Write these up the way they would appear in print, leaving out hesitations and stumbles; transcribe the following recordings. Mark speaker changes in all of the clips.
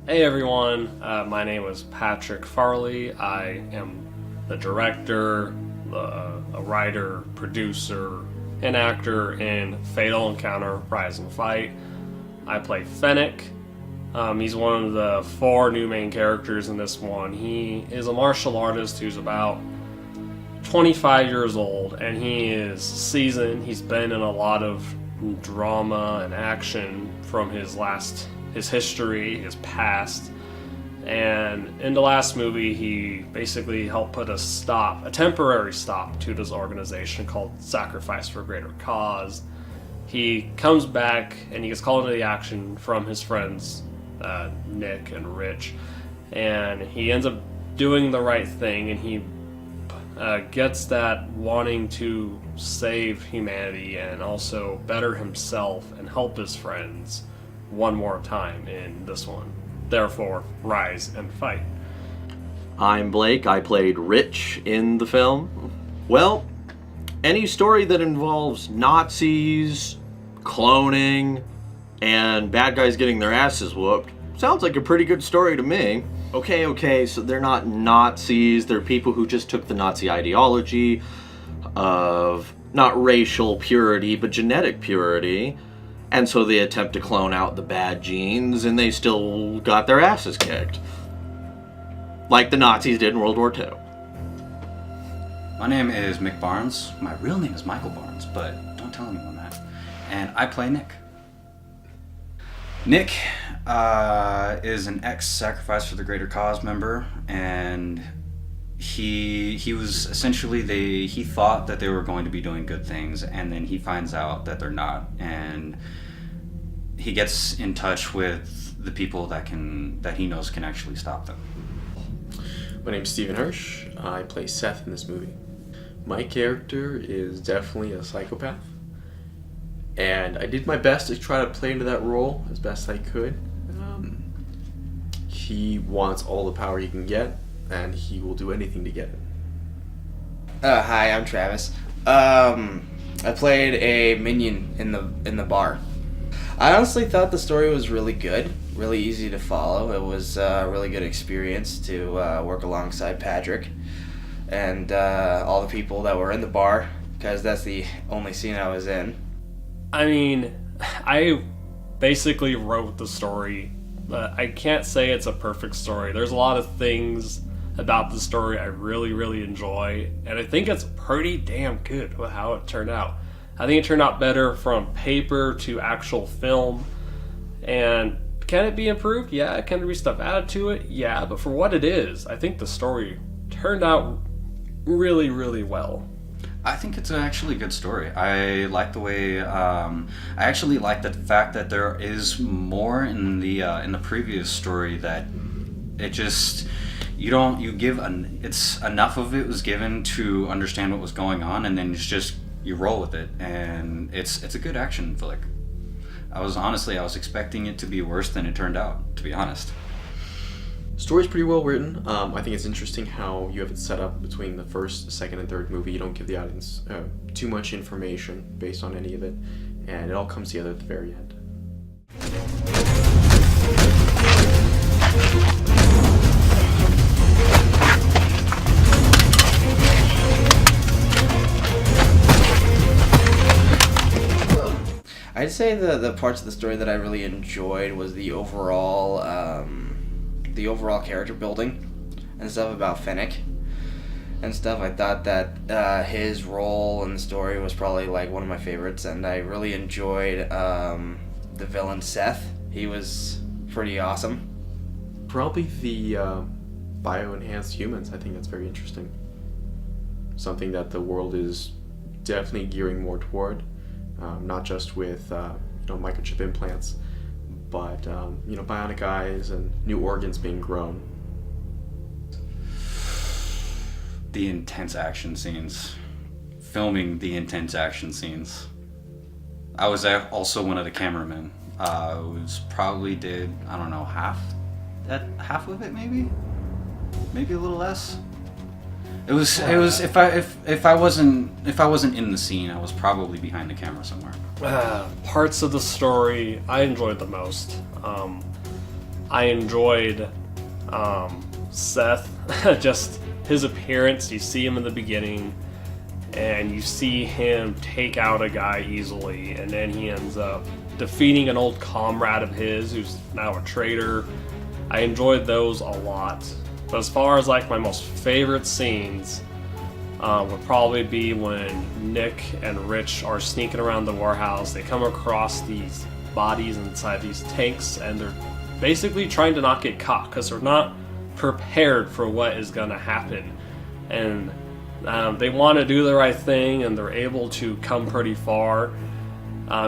Speaker 1: Hey everyone, my name is Patrick Farley. I am the director, a writer, producer, and actor in Fatal Encounter Rise and Fight. I play Fennec. He's one of the 4 new main characters in this one. He is a martial artist who's about 25 years old, and he is seasoned. He's been in a lot of drama and action from his history, his past. And in the last movie, he basically helped put a temporary stop to this organization called Sacrifice for a Greater Cause. He comes back and he gets called into the action from his friends, Nick and Rich, and he ends up doing the right thing, and he gets that wanting to save humanity and also better himself and help his friends one more time in this one. Therefore, rise and fight.
Speaker 2: I'm Blake. I played Rich in the film. Well, any story that involves Nazis, cloning, and bad guys getting their asses whooped sounds like a pretty good story to me. Okay, so they're not Nazis. They're people who just took the Nazi ideology of not racial purity, but genetic purity. And so they attempt to clone out the bad genes, and they still got their asses kicked. Like the Nazis did in World War II.
Speaker 3: My name is Mick Barnes. My real name is Michael Barnes, but don't tell anyone that. And I play Nick. Nick is an ex-Sacrifice for the Greater Cause member, and he was essentially, he thought that they were going to be doing good things, and then he finds out that they're not, and he gets in touch with the people that he knows can actually stop them.
Speaker 4: My name's Stephen Hirsch. I play Seth in this movie. My character is definitely a psychopath, and I did my best to try to play into that role as best I could. He wants all the power he can get, and he will do anything to get it.
Speaker 5: Hi, I'm Travis. I played a minion in the bar. I honestly thought the story was really good, really easy to follow. It was a really good experience to work alongside Patrick and all the people that were in the bar, because that's the only scene I was in.
Speaker 1: I mean, I basically wrote the story, but I can't say it's a perfect story. There's a lot of things about the story I really, really enjoy, and I think it's pretty damn good with how it turned out. I think it turned out better from paper to actual film, and can it be improved? Yeah. Can there be stuff added to it? Yeah, but for what it is, I think the story turned out really, really well.
Speaker 3: I think it's actually a good story. I like the way. I actually like the fact that there is more in the previous story, that it just it's enough of it was given to understand what was going on, and then it's just you roll with it, and it's a good action flick. I was expecting it to be worse than it turned out, to be honest.
Speaker 4: Story's pretty well written. I think it's interesting how you have it set up between the first, second, and third movie. You don't give the audience too much information based on any of it, and it all comes together at the very end.
Speaker 5: I'd say the parts of the story that I really enjoyed was the overall character building and stuff about Fennec and stuff. I thought that his role in the story was probably like one of my favorites, and I really enjoyed the villain Seth. He was pretty awesome.
Speaker 4: Probably the bio-enhanced humans. I think that's very interesting. Something that the world is definitely gearing more toward. Not just with microchip implants, but bionic eyes and new organs being grown.
Speaker 3: The intense action scenes. Filming the intense action scenes. I was also one of the cameramen. Probably did, I don't know, half of it, maybe a little less. It was if I wasn't in the scene, I was probably behind the camera somewhere.
Speaker 1: Parts of the story I enjoyed the most. I enjoyed Seth, just his appearance. You see him in the beginning, and you see him take out a guy easily, and then he ends up defeating an old comrade of his who's now a traitor. I enjoyed those a lot. But as far as like my most favorite scenes, would probably be when Nick and Rich are sneaking around the warehouse. They come across these bodies inside these tanks, and they're basically trying to not get caught because they're not prepared for what is going to happen. And they want to do the right thing, and they're able to come pretty far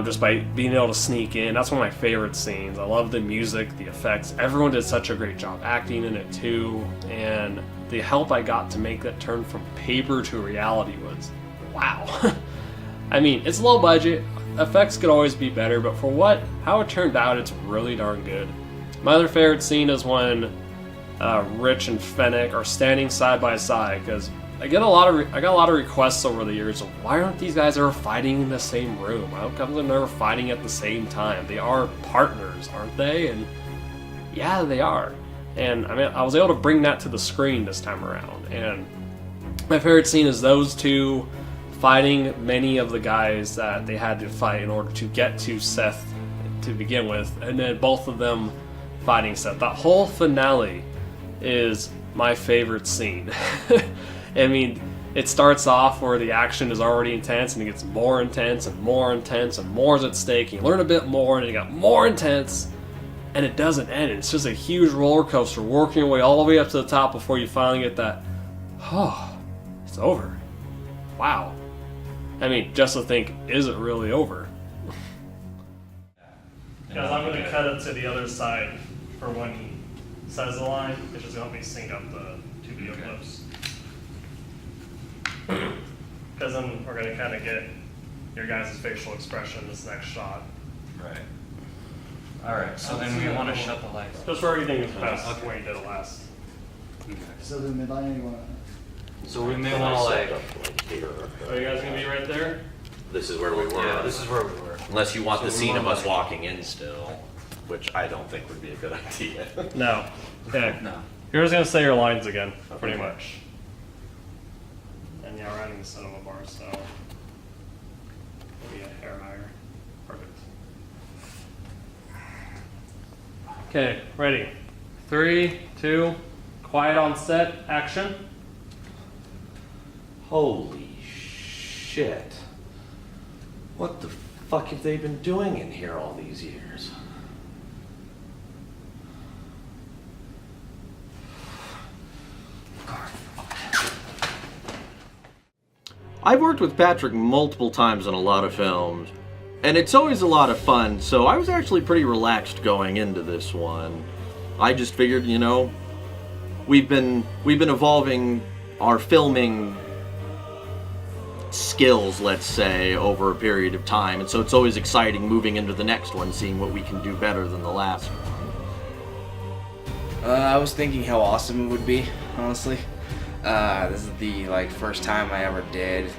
Speaker 1: just by being able to sneak in. That's one of my favorite scenes. I love the music, the effects. Everyone did such a great job acting in it too, and the help I got to make that turn from paper to reality was wow. I mean, it's low budget. Effects could always be better, but for how it turned out, it's really darn good. My other favorite scene is when Rich and Fennec are standing side by side, because I got a lot of requests over the years of why aren't these guys ever fighting in the same room? How come they're never fighting at the same time? They are partners, aren't they? And yeah, they are. And I mean, I was able to bring that to the screen this time around. And my favorite scene is those two fighting many of the guys that they had to fight in order to get to Seth to begin with, and then both of them fighting Seth. That whole finale is my favorite scene. I mean, it starts off where the action is already intense, and it gets more intense and more intense, and more is at stake. You learn a bit more, and it got more intense, and it doesn't end. It's just a huge roller coaster, working your way all the way up to the top before you finally get that, oh, it's over. Wow. I mean, just to think, is it really over? Guys, I'm going to cut it to the other side for when he says the line. It's just going to help me sync up the two video clips. Because then we're going to kind of get your guys' facial expression this next shot.
Speaker 3: Right. Alright, so then we want to shut the lights.
Speaker 1: Just for everything is best when you did it last.
Speaker 6: So the midline, you want
Speaker 3: So we may want to like...
Speaker 1: So you guys going to be right there?
Speaker 2: This is where we were.
Speaker 3: Yeah, this is where we were.
Speaker 2: Unless you want
Speaker 3: So
Speaker 2: the
Speaker 3: we
Speaker 2: scene
Speaker 3: want
Speaker 2: of us
Speaker 3: like-
Speaker 2: walking in still, which I don't think would be a good idea.
Speaker 1: No. Okay.
Speaker 3: No.
Speaker 1: You're just going to say your lines again, pretty much. And yeah, we're adding the cinema bar, so maybe a hair higher. Perfect. Okay, ready. 3, 2, quiet on set, action.
Speaker 2: Holy shit. What the fuck have they been doing in here all these years? I've worked with Patrick multiple times on a lot of films, and it's always a lot of fun, so I was actually pretty relaxed going into this one. I just figured, you know, we've been evolving our filming skills, let's say, over a period of time, and so it's always exciting moving into the next one, seeing what we can do better than the last one.
Speaker 5: I was thinking how awesome it would be, honestly. This is the first time I ever did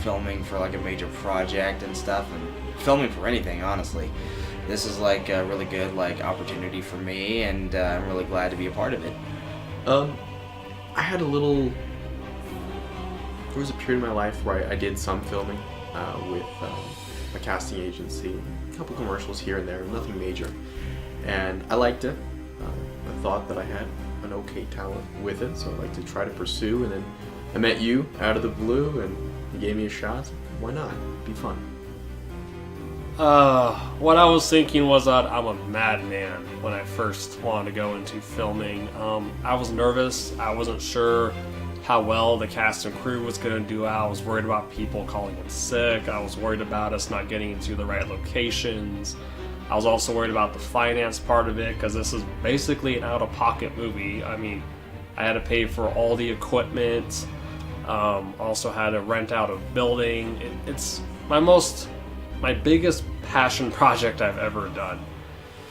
Speaker 5: filming for a major project and stuff, and filming for anything, honestly. This is a really good opportunity for me, and I'm really glad to be a part of it.
Speaker 4: I had there was a period in my life where I did some filming with a casting agency, a couple commercials here and there, nothing major, and I liked it. I thought that I had an okay talent with it, so I'd like to try to pursue, and then I met you out of the blue, and you gave me a shot. Why not? It'd be fun.
Speaker 1: What I was thinking was that I'm a madman when I first wanted to go into filming. I was nervous. I wasn't sure how well the cast and crew was going to do. I was worried about people calling in sick. I was worried about us not getting into the right locations. I was also worried about the finance part of it, because this is basically an out-of-pocket movie. I mean, I had to pay for all the equipment. Also had to rent out a building. It's my biggest passion project I've ever done.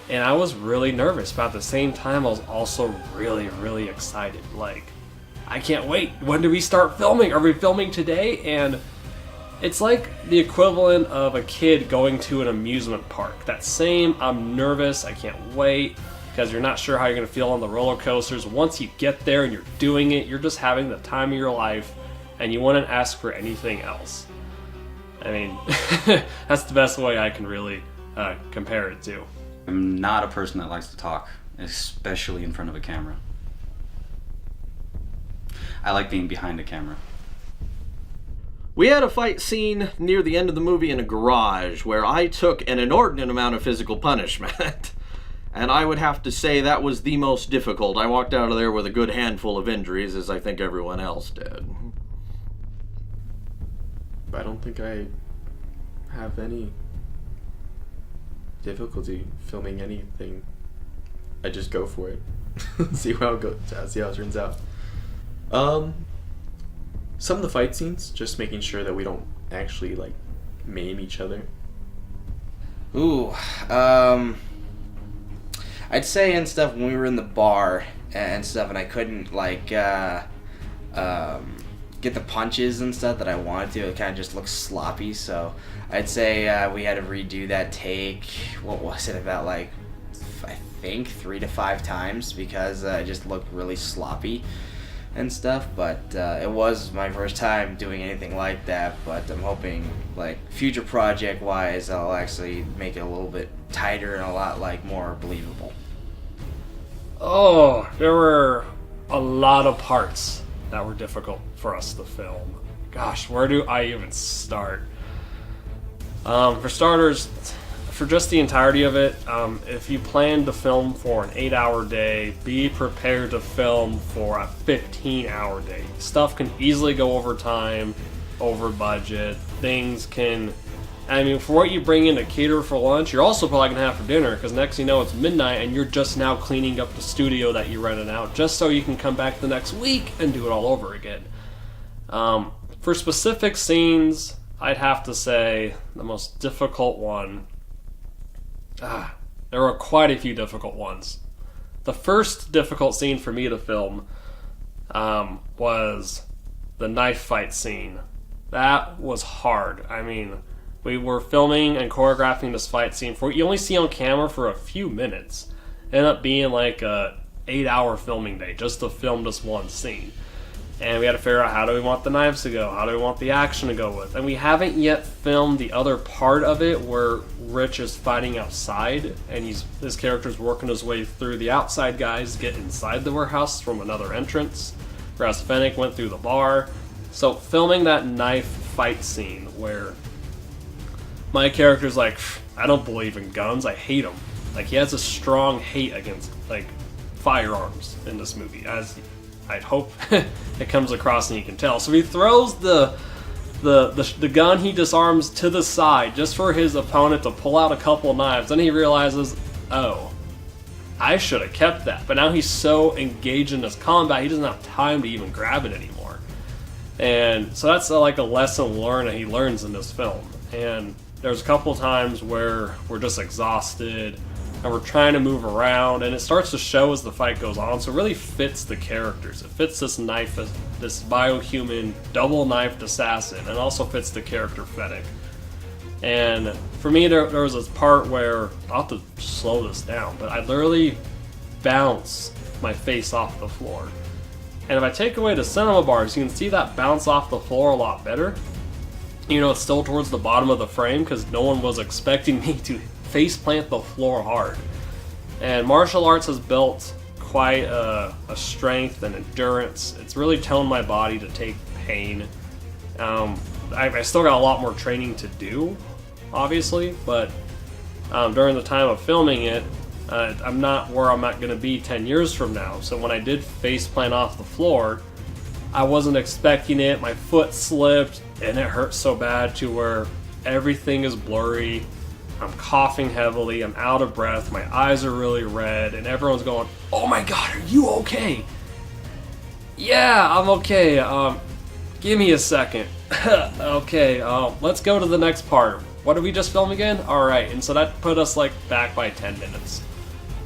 Speaker 1: And I was really nervous, but at the same time, I was also really, really excited. I can't wait. When do we start filming? Are we filming today? And it's like the equivalent of a kid going to an amusement park. That same, I'm nervous, I can't wait. because you're not sure how you're going to feel on the roller coasters. Once you get there and you're doing it, you're just having the time of your life, and you wouldn't ask for anything else. I mean, that's the best way I can really compare it to.
Speaker 3: I'm not a person that likes to talk, especially in front of a camera. I like being behind a camera.
Speaker 2: We had a fight scene near the end of the movie in a garage where I took an inordinate amount of physical punishment. And I would have to say that was the most difficult. I walked out of there with a good handful of injuries, as I think everyone else did.
Speaker 4: I don't think I have any difficulty filming anything. I just go for it. See how it goes. See how it turns out. Some of the fight scenes, just making sure that we don't actually like maim each other.
Speaker 5: Ooh, I'd say and stuff when we were in the bar and stuff, and I couldn't like get the punches and stuff that I wanted to. It kind of just looked sloppy, so I'd say we had to redo that take. What was it, about like I think 3 to 5 times, because it just looked really sloppy and stuff. But it was my first time doing anything like that, but I'm hoping like future project wise I'll actually make it a little bit tighter and a lot like more believable.
Speaker 1: Oh, there were a lot of parts that were difficult for us to film. Gosh, where do I even start? For starters, for just the entirety of it, if you plan to film for an 8-hour day, be prepared to film for a 15-hour day. Stuff can easily go over time, over budget. Things can, I mean, for what you bring in to cater for lunch, you're also probably going to have for dinner, because next thing you know it's midnight and you're just now cleaning up the studio that you rented out just so you can come back the next week and do it all over again. For specific scenes, I'd have to say the most difficult one, there were quite a few difficult ones. The first difficult scene for me to film was the knife fight scene. That was hard. I mean, we were filming and choreographing this fight scene for you only see on camera for a few minutes. It ended up being like a 8-hour filming day just to film this one scene. And we had to figure out, how do we want the knives to go? How do we want the action to go with? And we haven't yet filmed the other part of it where Rich is fighting outside and his character's working his way through the outside guys to get inside the warehouse from another entrance, whereas Fennec went through the bar. So filming that knife fight scene where my character's like, I don't believe in guns, I hate them. Like, he has a strong hate against like firearms in this movie, as I'd hope it comes across and you can tell. So he throws the gun he disarms to the side just for his opponent to pull out a couple knives. Then he realizes, oh, I should have kept that. But now he's so engaged in this combat, he doesn't have time to even grab it anymore. And so that's like a lesson learned that he learns in this film. And there's a couple times where we're just exhausted and we're trying to move around, and it starts to show as the fight goes on, so it really fits the characters. It fits this knife, this biohuman double-knifed assassin, and also fits the character Fennec. And for me, there was this part where, I'll have to slow this down, but I literally bounce my face off the floor. And if I take away the cinema bars, you can see that bounce off the floor a lot better. You know, it's still towards the bottom of the frame because no one was expecting me to face plant the floor hard. And martial arts has built quite a strength and endurance. It's really toned my body to take pain. I still got a lot more training to do, obviously, but during the time of filming it, I'm not where I'm not going to be 10 years from now. So when I did face plant off the floor, I wasn't expecting it. My foot slipped and it hurt so bad to where everything is blurry. I'm coughing heavily, I'm out of breath, my eyes are really red, and everyone's going, oh my god, are you okay? Yeah, I'm okay, give me a second. Okay, let's go to the next part. What did we just film again? Alright, and so that put us like back by 10 minutes.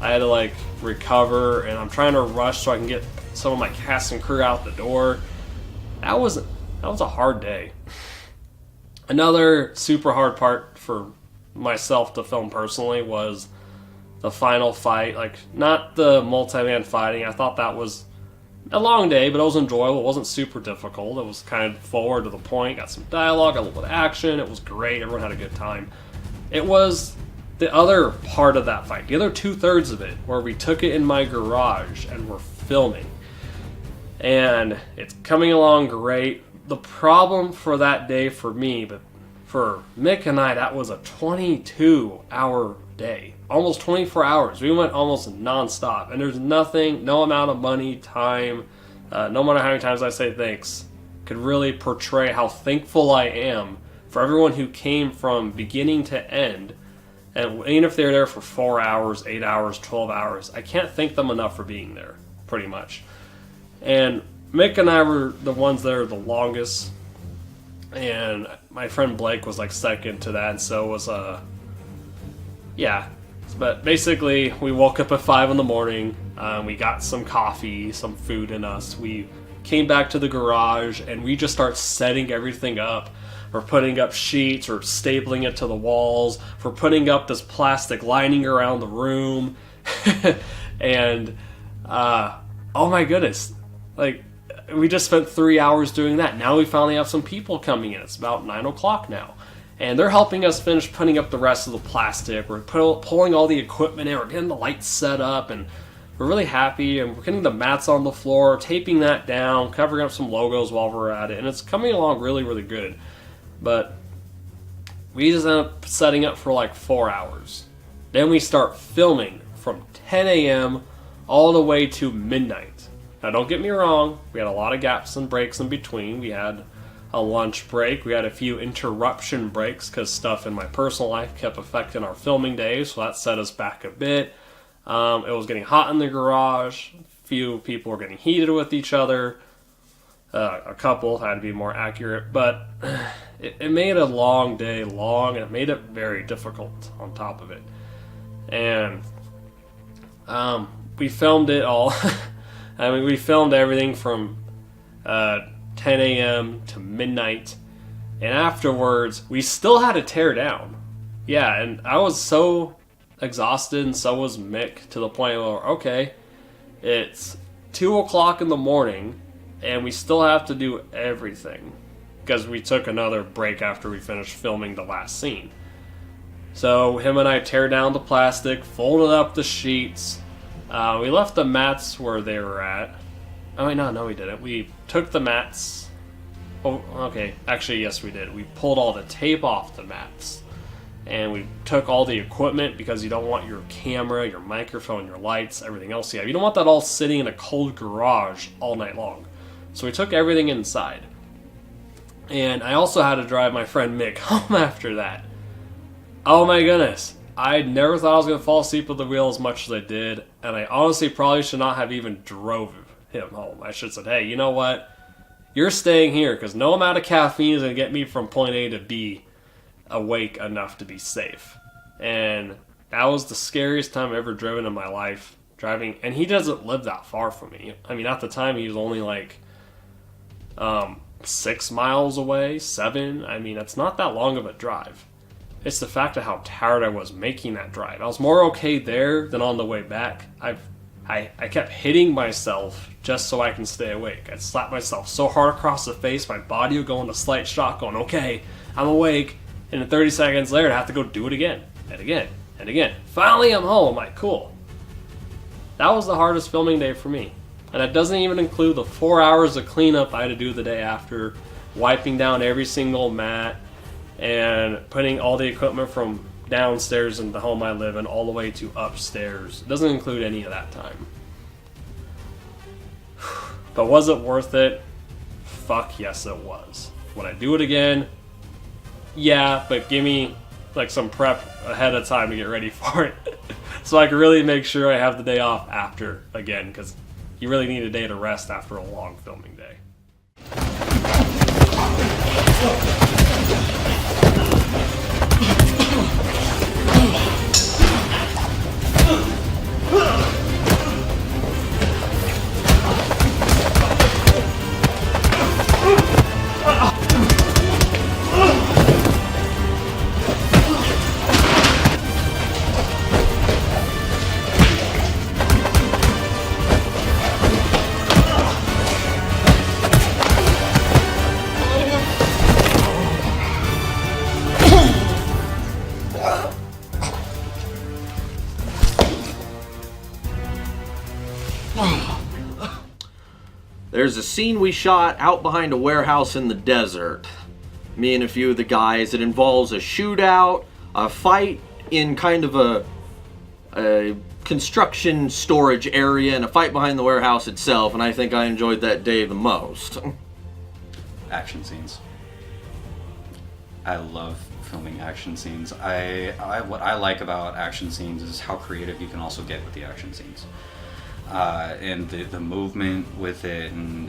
Speaker 1: I had to like recover, and I'm trying to rush so I can get some of my cast and crew out the door. That was a hard day. Another super hard part for myself to film personally was the final fight, like not the multi-man fighting. I thought that was a long day, but it was enjoyable. It wasn't super difficult. It was kind of forward to the point, got some dialogue, got a little bit of action. It was great. Everyone had a good time. It was the other part of that fight, the other 2/3 of it, where we took it in my garage and we're filming. And it's coming along great. The problem for that day for me, but for Mick and I, that was a 22-hour day. Almost 24 hours. We went almost non-stop. And there's nothing, no amount of money, time, no matter how many times I say thanks, could really portray how thankful I am for everyone who came from beginning to end. And even if they're there for 4 hours, 8 hours, 12 hours, I can't thank them enough for being there, pretty much. And Mick and I were the ones that are the longest. And my friend Blake was like second to that, and so was yeah. But basically, we woke up at 5 in the morning. We got some coffee, some food in us. We came back to the garage, and we just start setting everything up. We're putting up sheets, or stapling it to the walls. We're putting up this plastic lining around the room, and oh my goodness, like. We just spent 3 hours doing that. Now we finally have some people coming in. It's about 9 o'clock now. And they're helping us finish putting up the rest of the plastic. We're pulling all the equipment in. We're getting the lights set up. And we're really happy. And we're getting the mats on the floor, taping that down, covering up some logos while we're at it. And it's coming along really, really good. But we just end up setting up for like 4 hours. Then we start filming from 10 a.m. all the way to midnight. Now, don't get me wrong, we had a lot of gaps and breaks in between. We had a lunch break. We had a few interruption breaks because stuff in my personal life kept affecting our filming days, so that set us back a bit. It was getting hot in the garage. A few people were getting heated with each other. A couple, had to be more accurate, but it made a long day long, and it made it very difficult on top of it. And we filmed it all. I mean, we filmed everything from 10 a.m. to midnight, and afterwards, we still had to tear down. Yeah, and I was so exhausted, and so was Mick, to the point where, okay, it's 2 o'clock in the morning, and we still have to do everything, because we took another break after we finished filming the last scene. So, him and I tear down the plastic, folded up the sheets. We left the mats where they were at. Oh, wait, no, we didn't. We took the mats. Oh, okay. Actually, yes, we did. We pulled all the tape off the mats. And we took all the equipment because you don't want your camera, your microphone, your lights, everything else you have. You don't want that all sitting in a cold garage all night long. So we took everything inside. And I also had to drive my friend Mick home after that. Oh my goodness. I never thought I was going to fall asleep at the wheel as much as I did, and I honestly probably should not have even drove him home. I should have said, hey, you know what? You're staying here, because no amount of caffeine is going to get me from point A to B awake enough to be safe. And that was the scariest time I've ever driven in my life, driving, and he doesn't live that far from me. I mean, at the time, he was only like 6 miles away, 7. I mean, it's not that long of a drive. It's the fact of how tired I was making that drive. I was more okay there than on the way back. I kept hitting myself just so I can stay awake. I'd slap myself so hard across the face, my body would go into slight shock, going, okay, I'm awake. And then 30 seconds later, I'd have to go do it again, and again, and again. Finally, I'm home. I'm like, cool. That was the hardest filming day for me. And it doesn't even include the 4 hours of cleanup I had to do the day after, wiping down every single mat, and putting all the equipment from downstairs in the home I live in all the way to upstairs. It doesn't include any of that time. But was it worth it? Fuck yes it was. Would I do it again? Yeah, but give me like some prep ahead of time to get ready for it. So I can really make sure I have the day off after again, because you really need a day to rest after a long filming day.
Speaker 2: There's a scene we shot out behind a warehouse in the desert. Me and a few of the guys. It involves a shootout, a fight in kind of a construction storage area, and a fight behind the warehouse itself, and I think I enjoyed that day the most.
Speaker 3: Action scenes. I love filming action scenes. What I like about action scenes is how creative you can also get with the action scenes. And the movement with it, and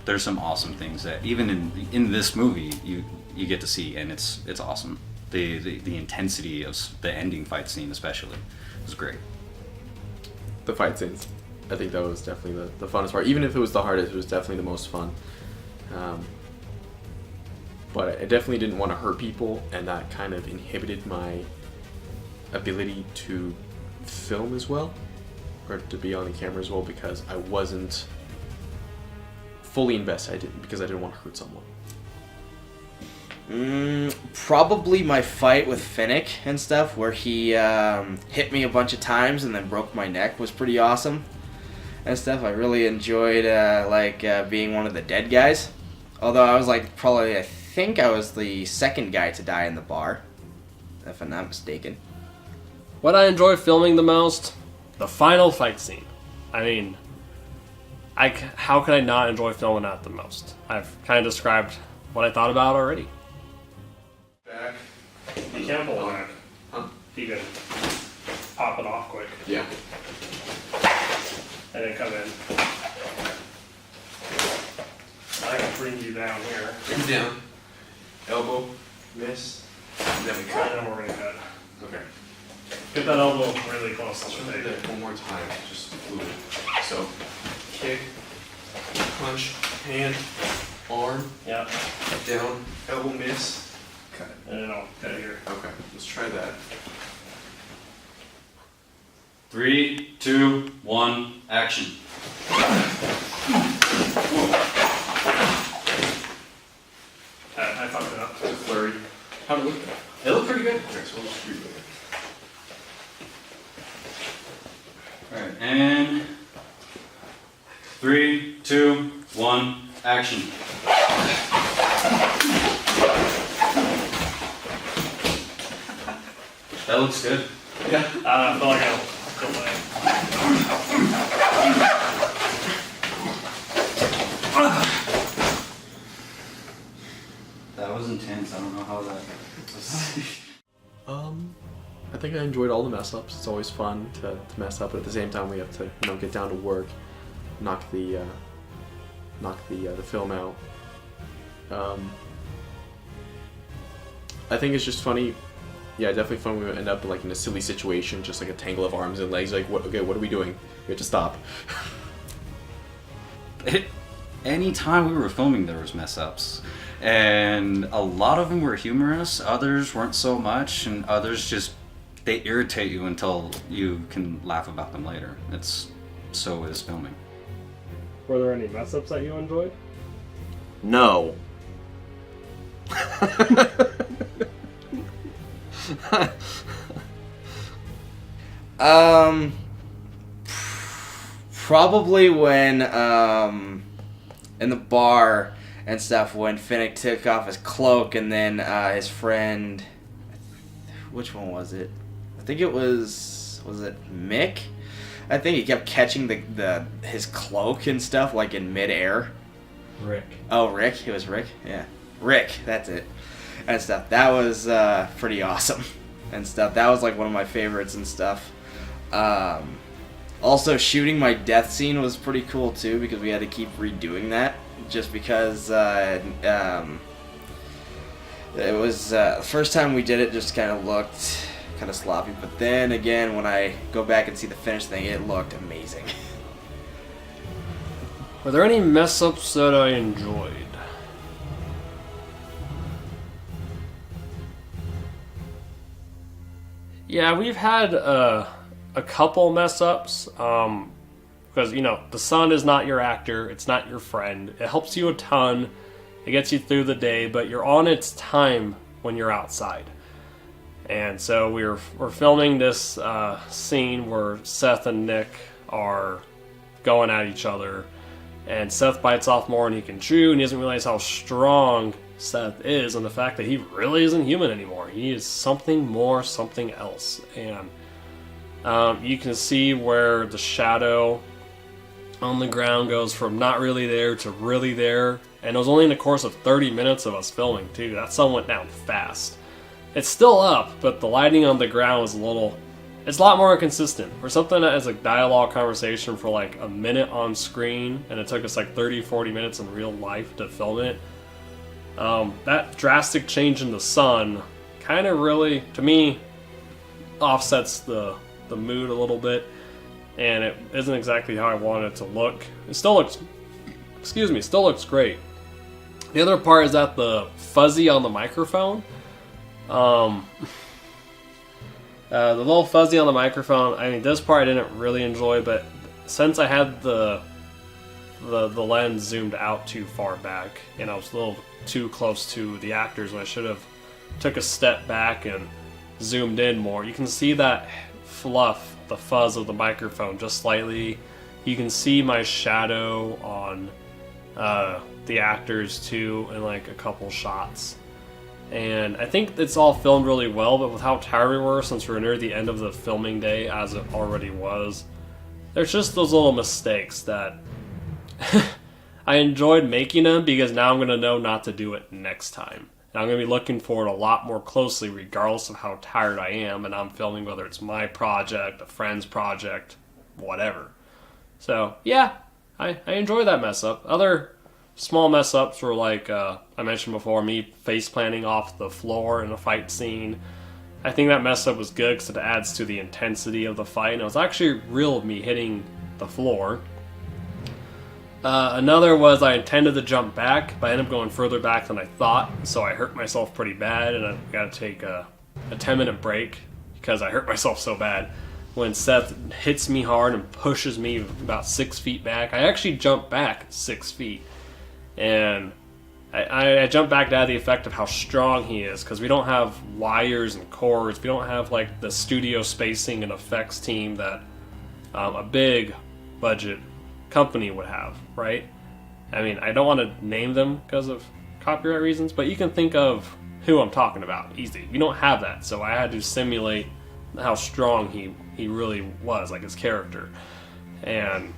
Speaker 3: there's some awesome things that even in this movie you get to see, and it's awesome. The intensity of the ending fight scene especially was great.
Speaker 4: The fight scenes, I think that was definitely the funnest part. Even if it was the hardest, it was definitely the most fun. But I definitely didn't want to hurt people, and that kind of inhibited my ability to film as well, or to be on the camera as well, because I wasn't fully invested. Because I didn't want to hurt someone.
Speaker 5: Probably my fight with Finnick and stuff, where he hit me a bunch of times and then broke my neck, was pretty awesome and stuff. I really enjoyed being one of the dead guys. Although I was I think I was the second guy to die in the bar, if I'm not mistaken.
Speaker 1: What I enjoy filming the most, the final fight scene. I mean, how could I not enjoy filming that the most? I've kind of described what I thought about already.
Speaker 4: Back.
Speaker 1: You can't pull it back.
Speaker 4: Huh?
Speaker 1: You can pop it off quick
Speaker 4: Yeah.
Speaker 1: and then come in. I can bring you down here.
Speaker 4: Bring it down. Elbow. Miss. And then we
Speaker 1: And
Speaker 4: cut.
Speaker 1: then we're gonna cut.
Speaker 4: Okay.
Speaker 1: Get that elbow really close to the
Speaker 4: Try
Speaker 1: tape.
Speaker 4: that one more time. Just fluid. So, kick, punch, hand, arm,
Speaker 1: Yeah.
Speaker 4: down, elbow miss, cut.
Speaker 1: And then I'll cut here.
Speaker 4: Okay, let's try that.
Speaker 3: 3, 2, 1, action.
Speaker 1: I fucked it up.
Speaker 4: It's flurry. How'd it look?
Speaker 3: It looked pretty good.
Speaker 4: Okay, so we'll just redo it.
Speaker 3: Alright, and 3, 2, 1, action. That looks good.
Speaker 4: Yeah.
Speaker 1: I feel like I'll delay.
Speaker 3: That was intense. I don't know how that was.
Speaker 4: I think I enjoyed all the mess ups. It's always fun to mess up, but at the same time we have to get down to work, knock the film out. I think it's just funny. Yeah, definitely fun when we end up in a silly situation, just like a tangle of arms and legs. Like, what? Okay, what are we doing? We have to stop.
Speaker 3: Anytime we were filming, there was mess ups, and a lot of them were humorous. Others weren't so much, and others they irritate you until you can laugh about them later. So is filming.
Speaker 1: Were there any mess ups that you enjoyed?
Speaker 2: No.
Speaker 5: Probably when in the bar and stuff, when Finnick took off his cloak and then his friend, which one was it? I think it was it Mick? I think he kept catching his cloak and stuff in midair.
Speaker 1: Rick.
Speaker 5: Oh, Rick? It was Rick? Yeah. Rick, that's it. And stuff. That was pretty awesome. And stuff. That was one of my favorites and stuff. Also, shooting my death scene was pretty cool too, because we had to keep redoing that. Just because it was the first time we did it, just kind of looked kind of sloppy. But then again, when I go back and see the finished thing, it looked amazing.
Speaker 1: Were there any mess ups that I enjoyed? Yeah, we've had a couple mess ups. Because, the sun is not your actor, it's not your friend. It helps you a ton, it gets you through the day, but you're on its time when you're outside. And so we're filming this scene where Seth and Nick are going at each other, and Seth bites off more than he can chew, and he doesn't realize how strong Seth is, and the fact that he really isn't human anymore. He is something more, something else. And you can see where the shadow on the ground goes from not really there to really there. And it was only in the course of 30 minutes of us filming, too. That sun went down fast. It's still up, but the lighting on the ground is it's a lot more inconsistent. For something that is a dialogue conversation for like a minute on screen, and it took us like 30-40 minutes in real life to film it, that drastic change in the sun kind of really, to me, offsets the mood a little bit, and it isn't exactly how I wanted it to look. It still looks, still looks great. The other part is that the fuzzy on the microphone, the little fuzzy on the microphone, I mean, this part I didn't really enjoy, but since I had the lens zoomed out too far back, and I was a little too close to the actors, when I should have took a step back and zoomed in more, you can see that fluff, the fuzz of the microphone just slightly. You can see my shadow on the actors too in like a couple shots. And I think it's all filmed really well, but with how tired we were since we were near the end of the filming day, as it already was, there's just those little mistakes that I enjoyed making them, because now I'm going to know not to do it next time. And I'm going to be looking for it a lot more closely regardless of how tired I am and I'm filming, whether it's my project, a friend's project, whatever. So yeah, I enjoy that mess up. Other small mess ups were like, I mentioned before, me face planting off the floor in a fight scene. I think that mess up was good because it adds to the intensity of the fight, and it was actually real of me hitting the floor. Another was I intended to jump back, but I ended up going further back than I thought, so I hurt myself pretty bad, and I got to take a 10-minute break because I hurt myself so bad. When Seth hits me hard and pushes me about 6 feet back, I actually jumped back 6 feet. And I jumped back to add the effect of how strong he is, because we don't have wires and cords. We don't have like the studio spacing and effects team that a big budget company would have, right? I mean, I don't want to name them because of copyright reasons, but you can think of who I'm talking about easy. We don't have that, so I had to simulate how strong he really was, like his character. And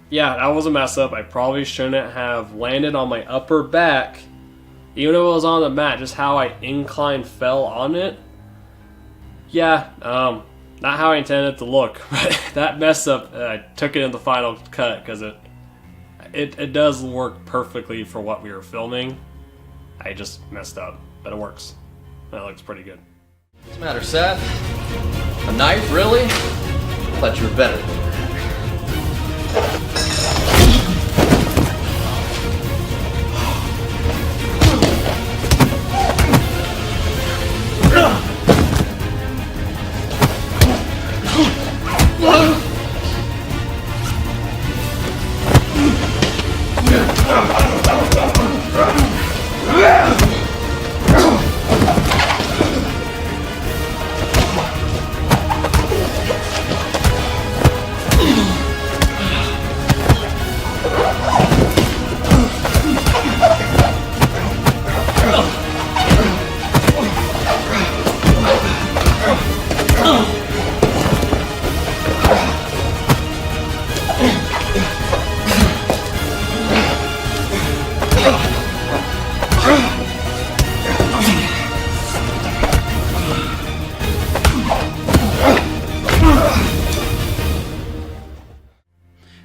Speaker 1: yeah, that was a mess up. I probably shouldn't have landed on my upper back, even if it was on the mat. Just how I incline fell on it. Yeah, not how I intended it to look, but that mess up, I took it in the final cut because it does work perfectly for what we were filming. I just messed up, but it works. That looks pretty good.
Speaker 2: What's the matter, Seth? A knife, really? I thought you were better than that.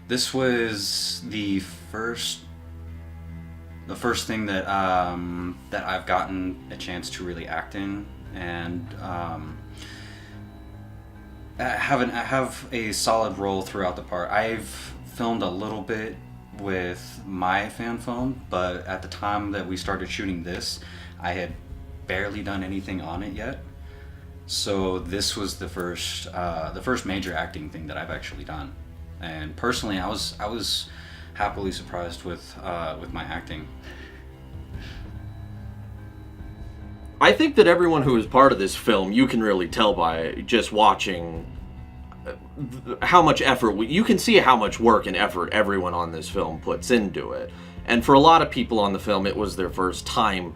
Speaker 3: This was the first thing that that I've gotten a chance to really act in, and have a solid role throughout the part. I've filmed a little bit with my fan phone, but at the time that we started shooting this, I had barely done anything on it yet. So this was the first major acting thing that I've actually done. And personally, I was happily surprised with my acting.
Speaker 2: I think that everyone who is part of this film, you can really tell by just watching how much effort you can see how much work and effort everyone on this film puts into it. And for a lot of people on the film, it was their first time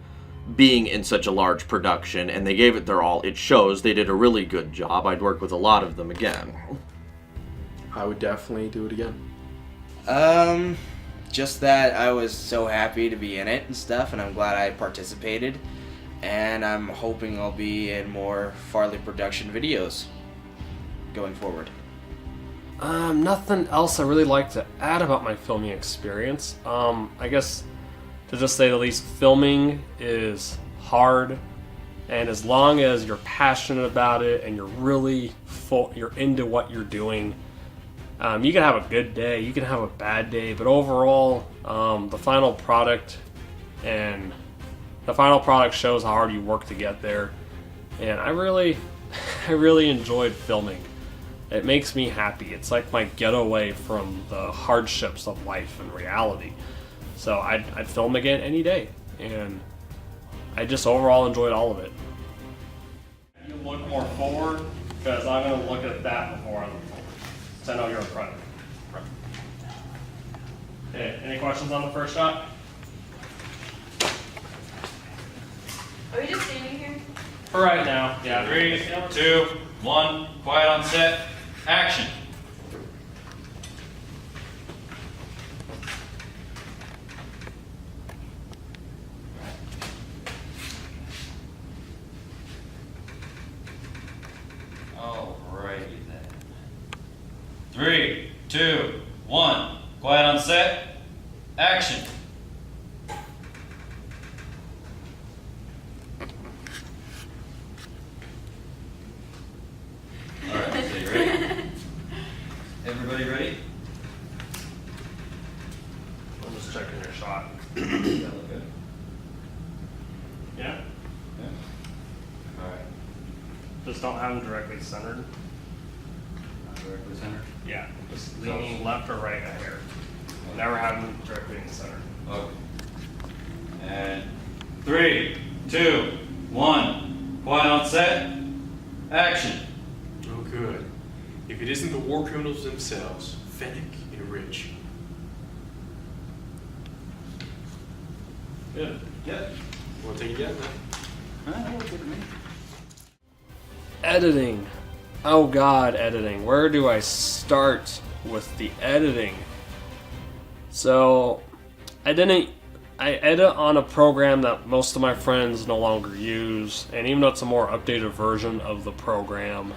Speaker 2: being in such a large production, and they gave it their all. It shows. They did a really good job. I'd work with a lot of them again.
Speaker 4: I would definitely do it again.
Speaker 5: Just that I was so happy to be in it and stuff, and I'm glad I participated. And I'm hoping I'll be in more Farley production videos going forward.
Speaker 1: Nothing else I really like to add about my filming experience. I guess to just say the least, filming is hard, and as long as you're passionate about it and you're really you're into what you're doing, you can have a good day, you can have a bad day, but overall, the final product shows how hard you work to get there, and I really enjoyed filming. It makes me happy. It's like my getaway from the hardships of life and reality. So I'd film again any day, and I just overall enjoyed all of it. You look more forward, because I'm going to look at that before I look forward, so I know you're in front of me. Okay, any questions on the first shot?
Speaker 7: Are we just standing here?
Speaker 1: For right now, yeah.
Speaker 8: 3, 2, 1, quiet on set, action. Alrighty then. 3, 2, 1, quiet on set, action. Alright, so you ready? Everybody ready?
Speaker 1: I'm just checking your shot.
Speaker 8: That look good?
Speaker 1: Yeah?
Speaker 8: Yeah. Alright.
Speaker 1: Just don't have them directly centered.
Speaker 8: Not directly centered?
Speaker 1: Yeah, just leaning left or right a hair. Never have them directly in the center.
Speaker 8: Okay. And 3, 2, 1, quiet on set, action.
Speaker 9: Oh, good. If it isn't the war criminals themselves, Fennec and Rich.
Speaker 1: Good.
Speaker 8: Yep.
Speaker 9: Want to take it down now?
Speaker 1: Editing. Oh God, editing. Where do I start with the editing? So, I edit on a program that most of my friends no longer use, and even though it's a more updated version of the program,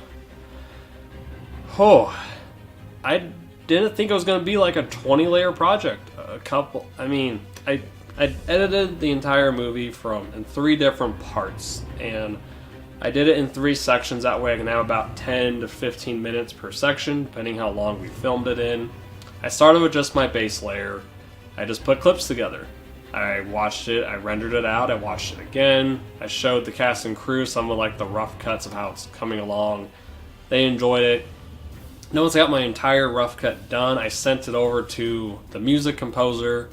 Speaker 1: I didn't think it was going to be like a 20-layer project. I edited the entire movie in 3 different parts, and I did it in 3 sections. That way I can have about 10 to 15 minutes per section, depending how long we filmed it in. I started with just my base layer. I just put clips together. I watched it, I rendered it out, I watched it again. I showed the cast and crew some of like the rough cuts of how it's coming along. They enjoyed it. Then once I got my entire rough cut done, I sent it over to the music composer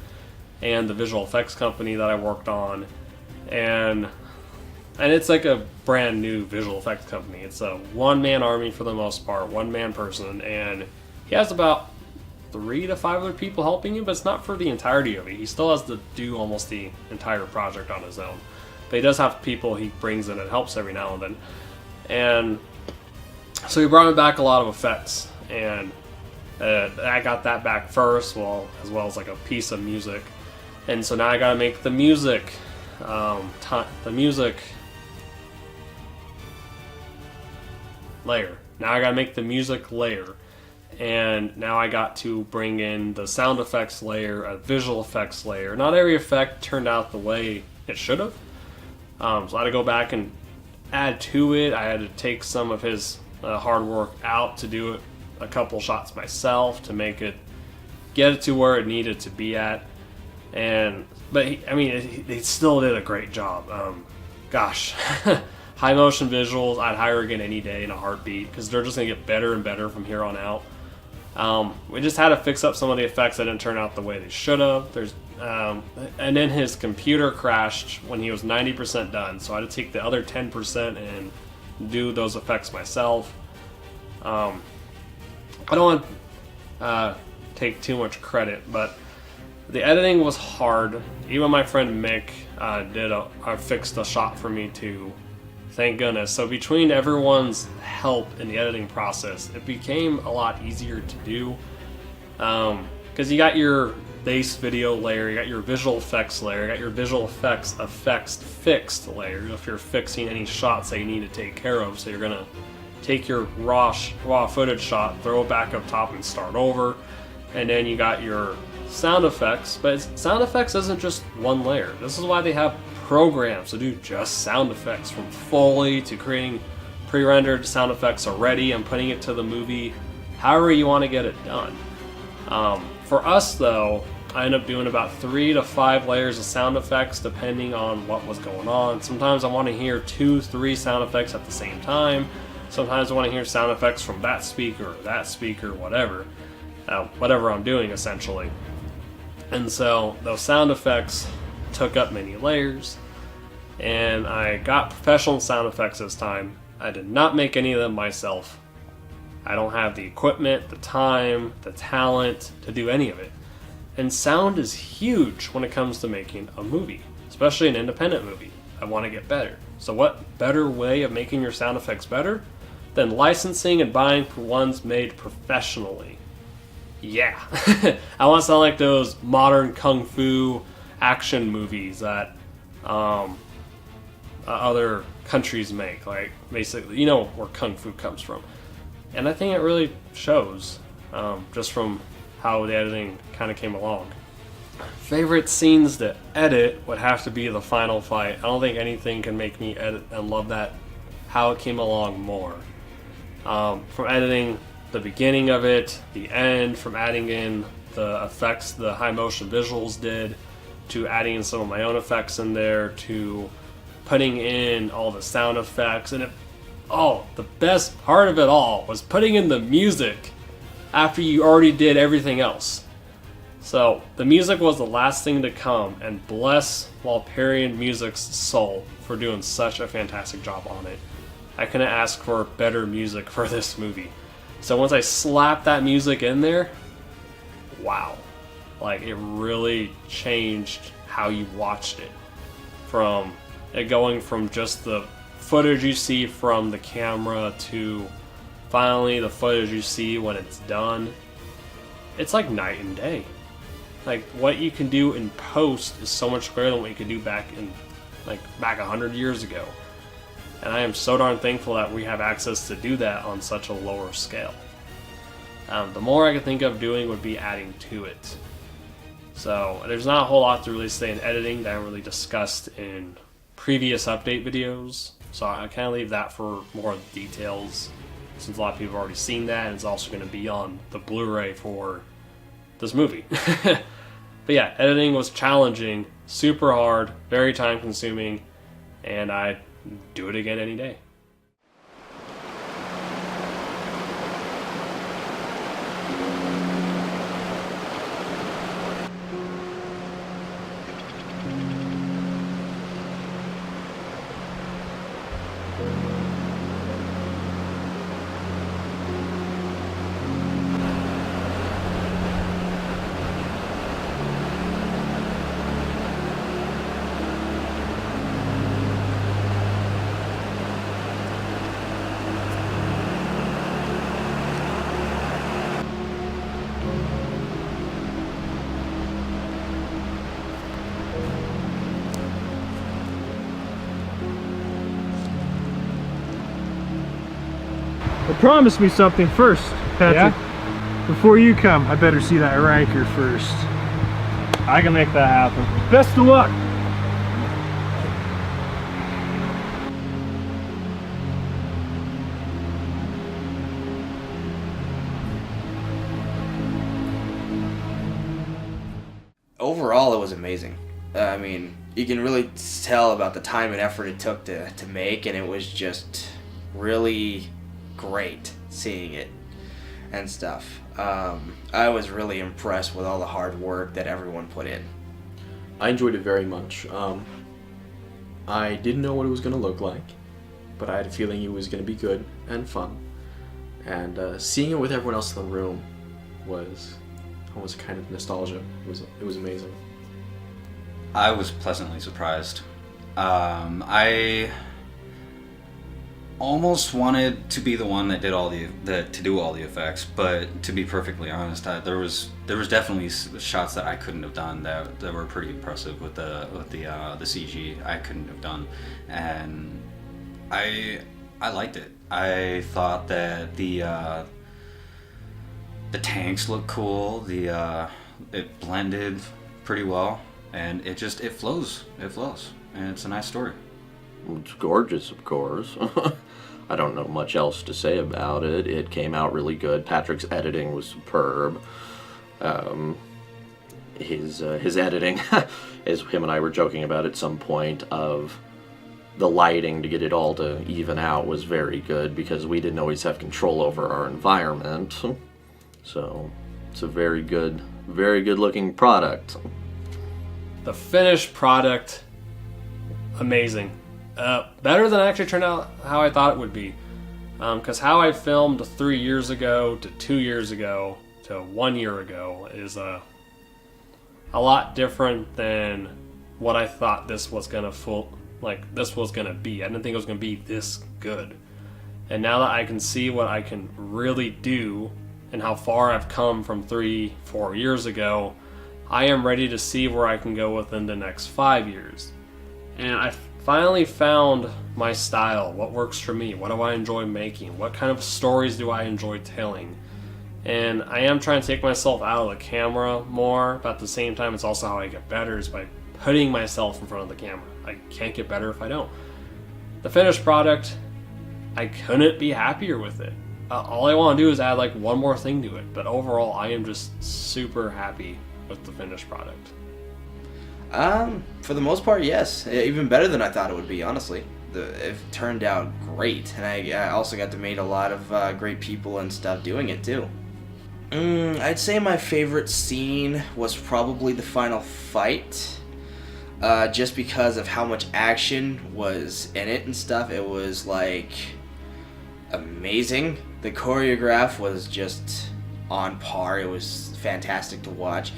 Speaker 1: and the visual effects company that I worked on. And it's like a brand new visual effects company. It's a one-man army for the most part, one-man person, and he has about 3 to 5 other people helping him, but it's not for the entirety of it. He still has to do almost the entire project on his own. But he does have people he brings in and helps every now and then. And so he brought me back a lot of effects, and I got that back first, as well as like a piece of music. And so now I gotta make the music, layer. Now I gotta make the music layer. And now I got to bring in the sound effects layer, a visual effects layer. Not every effect turned out the way it should have. So I had to go back and add to it. I had to take some of his hard work out to do it a couple shots myself to get it to where it needed to be at. But he still did a great job. High motion visuals, I'd hire again any day in a heartbeat, because they're just gonna get better and better from here on out. We just had to fix up some of the effects that didn't turn out the way they should have. And then his computer crashed when he was 90% done, so I had to take the other 10% and do those effects myself. I don't want to take too much credit, but the editing was hard. Even my friend Mick fixed a shot for me too. Thank goodness. So between everyone's help in the editing process, it became a lot easier to do. Because you got your base video layer, you got your visual effects layer, you got your visual effects fixed layer if you're fixing any shots that you need to take care of. So you're gonna take your raw footage shot, throw it back up top and start over. And then you got your sound effects, but sound effects isn't just one layer. This is why they have programs to do just sound effects, from Foley to creating pre-rendered sound effects already and putting it to the movie, however you want to get it done. For us though, I end up doing about 3 to 5 layers of sound effects depending on what was going on. Sometimes I want to hear 2-3 sound effects at the same time. Sometimes I want to hear sound effects from that speaker, whatever. Whatever I'm doing essentially. And so those sound effects took up many layers, and I got professional sound effects this time. I did not make any of them myself. I don't have the equipment, the time, the talent to do any of it. And sound is huge when it comes to making a movie, especially an independent movie. I want to get better. So what better way of making your sound effects better than licensing and buying ones made professionally? Yeah. I want to sound like those modern kung fu action movies that other countries make. Like, basically, you know where kung fu comes from. And I think it really shows, just from how the editing kind of came along. Favorite scenes to edit would have to be the final fight. I don't think anything can make me edit and love that, how it came along more. From editing the beginning of it, the end, from adding in the effects the high motion visuals did, to adding in some of my own effects in there, to putting in all the sound effects. And the best part of it all was putting in the music after you already did everything else. So the music was the last thing to come, and bless Walparian Music's soul for doing such a fantastic job on it. I couldn't ask for better music for this movie. So once I slapped that music in there, wow. Like, it really changed how you watched it. From it going from just the footage you see from the camera to finally the footage you see when it's done. It's like night and day. Like, what you can do in post is so much greater than what you could do back 100 years ago. And I am so darn thankful that we have access to do that on such a lower scale. The more I could think of doing would be adding to it. So there's not a whole lot to really say in editing that I haven't really discussed in previous update videos. So I kind of leave that for more details, since a lot of people have already seen that, and it's also going to be on the Blu-ray for this movie. But yeah, editing was challenging, super hard, very time consuming, and I'd do it again any day.
Speaker 10: But promise me something first, Patrick. Yeah? Before you come, I better see that Riker first. I can make that happen. Best of luck!
Speaker 5: Overall, it was amazing. I mean, you can really tell about the time and effort it took to make, and it was just really great seeing it and stuff. I was really impressed with all the hard work that everyone put in.
Speaker 4: I enjoyed it very much. I didn't know what it was going to look like, but I had a feeling it was going to be good and fun. and seeing it with everyone else in the room was almost kind of nostalgia. It was amazing.
Speaker 3: I was pleasantly surprised. I almost wanted to be the one that did to do all the effects, but to be perfectly honest, there was definitely shots that I couldn't have done that were pretty impressive with the CG. I couldn't have done, and I liked it. I thought that the tanks looked cool. It blended pretty well, and it flows. It flows, and it's a nice story.
Speaker 2: It's gorgeous, of course. I don't know much else to say about it. It came out really good. Patrick's editing was superb. His editing, as him and I were joking about at some point, of the lighting to get it all to even out was very good because we didn't always have control over our environment. So it's a very good looking product.
Speaker 1: The finished product, amazing. Better than it actually turned out how I thought it would be. Because how I filmed 3 years ago to 2 years ago to 1 year ago is a lot different than what I thought this was gonna be. I didn't think it was gonna be this good. And now that I can see what I can really do and how far I've come from 3-4 years ago, I am ready to see where I can go within the next 5 years. And I finally found my style, what works for me, what do I enjoy making, what kind of stories do I enjoy telling. And I am trying to take myself out of the camera more, but at the same time it's also how I get better is by putting myself in front of the camera. I can't get better if I don't. The finished product, I couldn't be happier with it. All I want to do is add like one more thing to it, but overall I am just super happy with the finished product.
Speaker 5: For the most part, yes. Even better than I thought it would be, honestly. It turned out great, and I also got to meet a lot of great people and stuff doing it too. I'd say my favorite scene was probably the final fight, just because of how much action was in it and stuff. It was like amazing. The choreograph was just on par. It was fantastic to watch.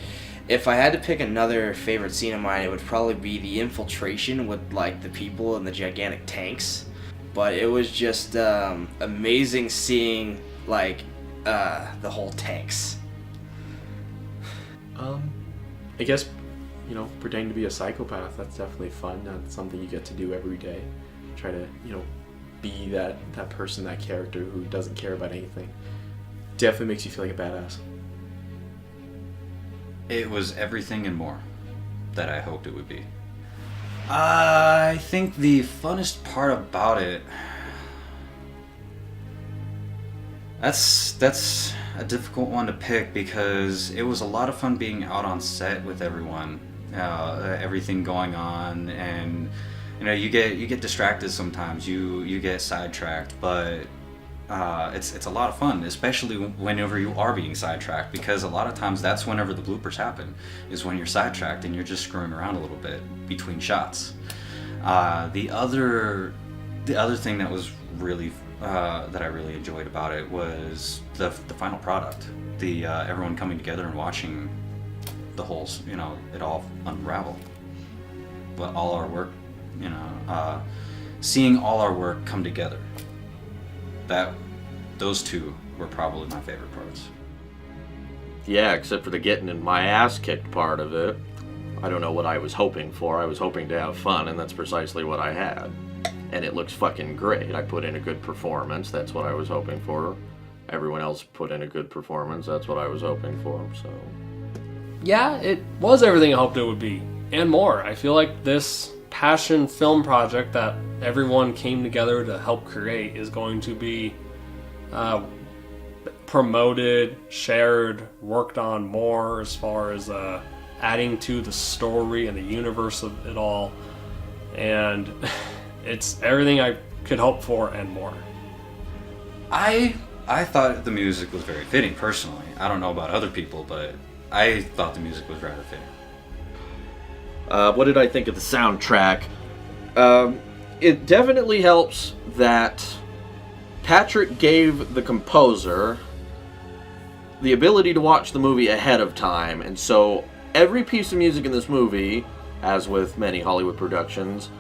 Speaker 5: If I had to pick another favorite scene of mine, it would probably be the infiltration with like the people and the gigantic tanks. But it was just amazing seeing like the whole tanks.
Speaker 4: I guess, pretending to be a psychopath, that's definitely fun. That's something you get to do every day. Try to, be that person, that character who doesn't care about anything. Definitely makes you feel like a badass.
Speaker 3: It was everything and more that I hoped it would be. I think the funnest part about it... That's a difficult one to pick because it was a lot of fun being out on set with everyone. Everything going on, and you get distracted sometimes. You get sidetracked, but it's a lot of fun, especially whenever you are being sidetracked, because a lot of times that's whenever the bloopers happen, is when you're sidetracked and you're just screwing around a little bit between shots. The other thing that was really that I really enjoyed about it was the final product, everyone coming together and watching the whole, it all unravel. But all our work, seeing all our work come together. Those two were probably my favorite parts.
Speaker 2: Yeah, except for the getting in my ass kicked part of it. I don't know what I was hoping for. I was hoping to have fun, and that's precisely what I had. And it looks fucking great. I put in a good performance. That's what I was hoping for. Everyone else put in a good performance. That's what I was hoping for, so...
Speaker 1: Yeah, it was everything I hoped it would be, and more. I feel like this passion film project that everyone came together to help create is going to be promoted, shared, worked on more as far as adding to the story and the universe of it all. And it's everything I could hope for and more.
Speaker 3: I thought the music was very fitting, personally. I don't know about other people, but I thought the music was rather fitting.
Speaker 2: What did I think of the soundtrack? It definitely helps that Patrick gave the composer the ability to watch the movie ahead of time, and so every piece of music in this movie, as with many Hollywood productions,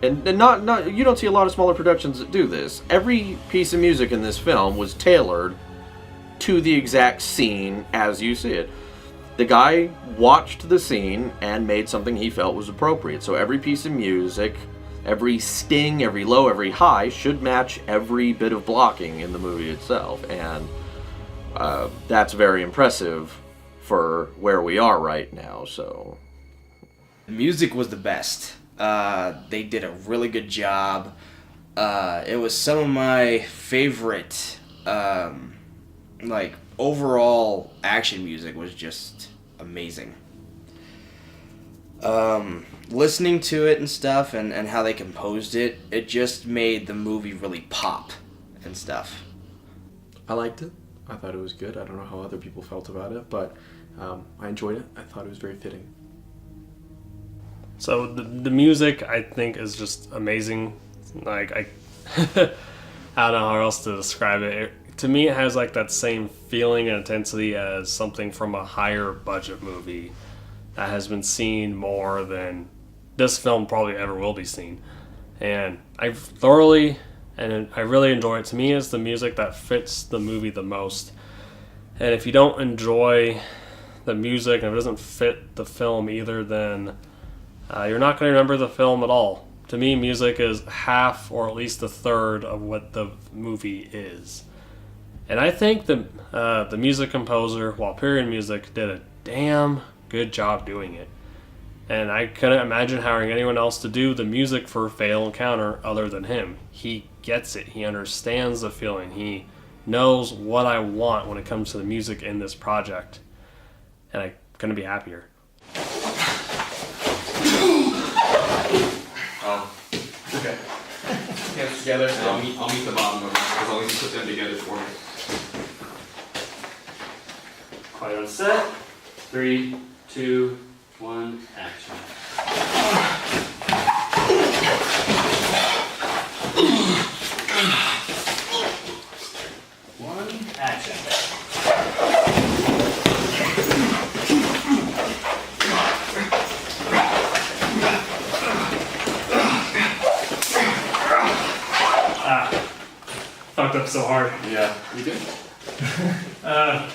Speaker 2: and not you don't see a lot of smaller productions that do this, every piece of music in this film was tailored to the exact scene as you see it. The guy watched the scene and made something he felt was appropriate. So every piece of music, every sting, every low, every high should match every bit of blocking in the movie itself. And that's very impressive for where we are right now. So
Speaker 5: The music was the best. They did a really good job. It was some of my favorite, overall action music was just amazing. Listening to it and stuff and how they composed it, it just made the movie really pop and stuff.
Speaker 4: I liked it. I thought it was good. I don't know how other people felt about it, but I enjoyed it. I thought it was very fitting.
Speaker 1: So the music, I think, is just amazing. Like, I don't know how else to describe it. To me, it has like that same feeling and intensity as something from a higher budget movie that has been seen more than this film probably ever will be seen. And I really enjoy it. To me, it's the music that fits the movie the most. And if you don't enjoy the music and if it doesn't fit the film either, then you're not going to remember the film at all. To me, music is half or at least a third of what the movie is. And I think the music composer, Period Music, did a damn good job doing it. And I couldn't imagine hiring anyone else to do the music for Fatal Encounter other than him. He gets it. He understands the feeling. He knows what I want when it comes to the music in this project. And I couldn't be happier.
Speaker 9: Okay. Hands together.
Speaker 3: I'll meet the bottom of it because I'll need to put them together for me.
Speaker 8: Quiet on set. 3, 2, 1, action. Action.
Speaker 10: Fucked up so hard.
Speaker 9: Yeah, you did.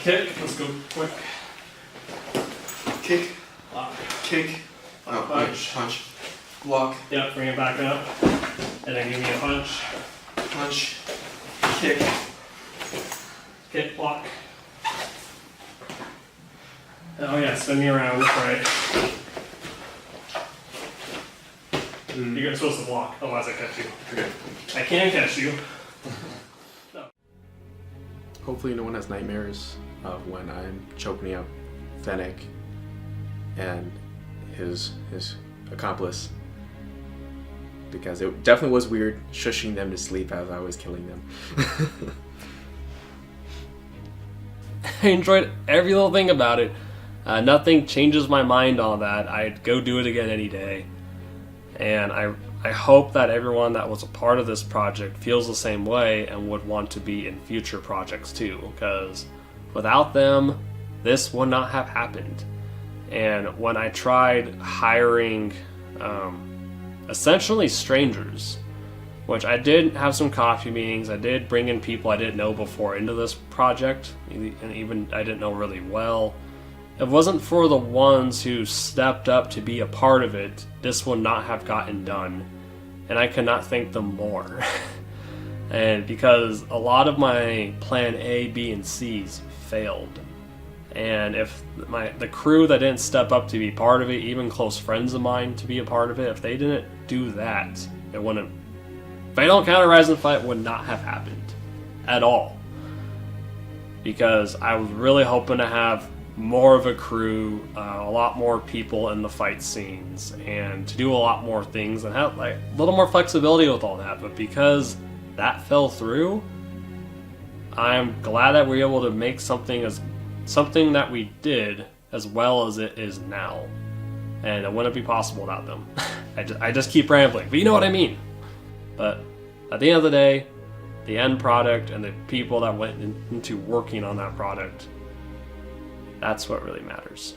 Speaker 10: Kick. Let's go quick.
Speaker 9: Kick,
Speaker 10: Lock.
Speaker 9: kick,
Speaker 10: Punch.
Speaker 9: punch, block,
Speaker 10: Yep, bring it back up. And then give me a punch.
Speaker 9: punch, kick.
Speaker 10: Kick, block. Oh yeah, spin me around, right. You're supposed to block, otherwise I catch you.
Speaker 9: Okay.
Speaker 10: I can catch you.
Speaker 4: Hopefully no one has nightmares of when I'm choking out Fennec and his accomplice, because it definitely was weird shushing them to sleep as I was killing them.
Speaker 1: I enjoyed every little thing about it. Nothing changes my mind on that. I'd go do it again any day. And I hope that everyone that was a part of this project feels the same way and would want to be in future projects too, because without them, this would not have happened. And when I tried hiring essentially strangers, which I did have some coffee meetings, I did bring in people I didn't know before into this project, and even I didn't know really well. If it wasn't for the ones who stepped up to be a part of it, this would not have gotten done. And I cannot thank them more. And because a lot of my plan A, B, and C's failed. And if the crew that didn't step up to be part of it, even close friends of mine to be a part of it, if they didn't do that, it wouldn't. Fatal Encounter Rise and Fight would not have happened at all. Because I was really hoping to have more of a crew, a lot more people in the fight scenes, and to do a lot more things and have like a little more flexibility with all that. But because that fell through, I'm glad that we were able to make something that we did as well as it is now, and it wouldn't be possible without them. I just keep rambling, but you know what I mean. But at the end of the day, the end product and the people that went into working on that product. That's what really matters.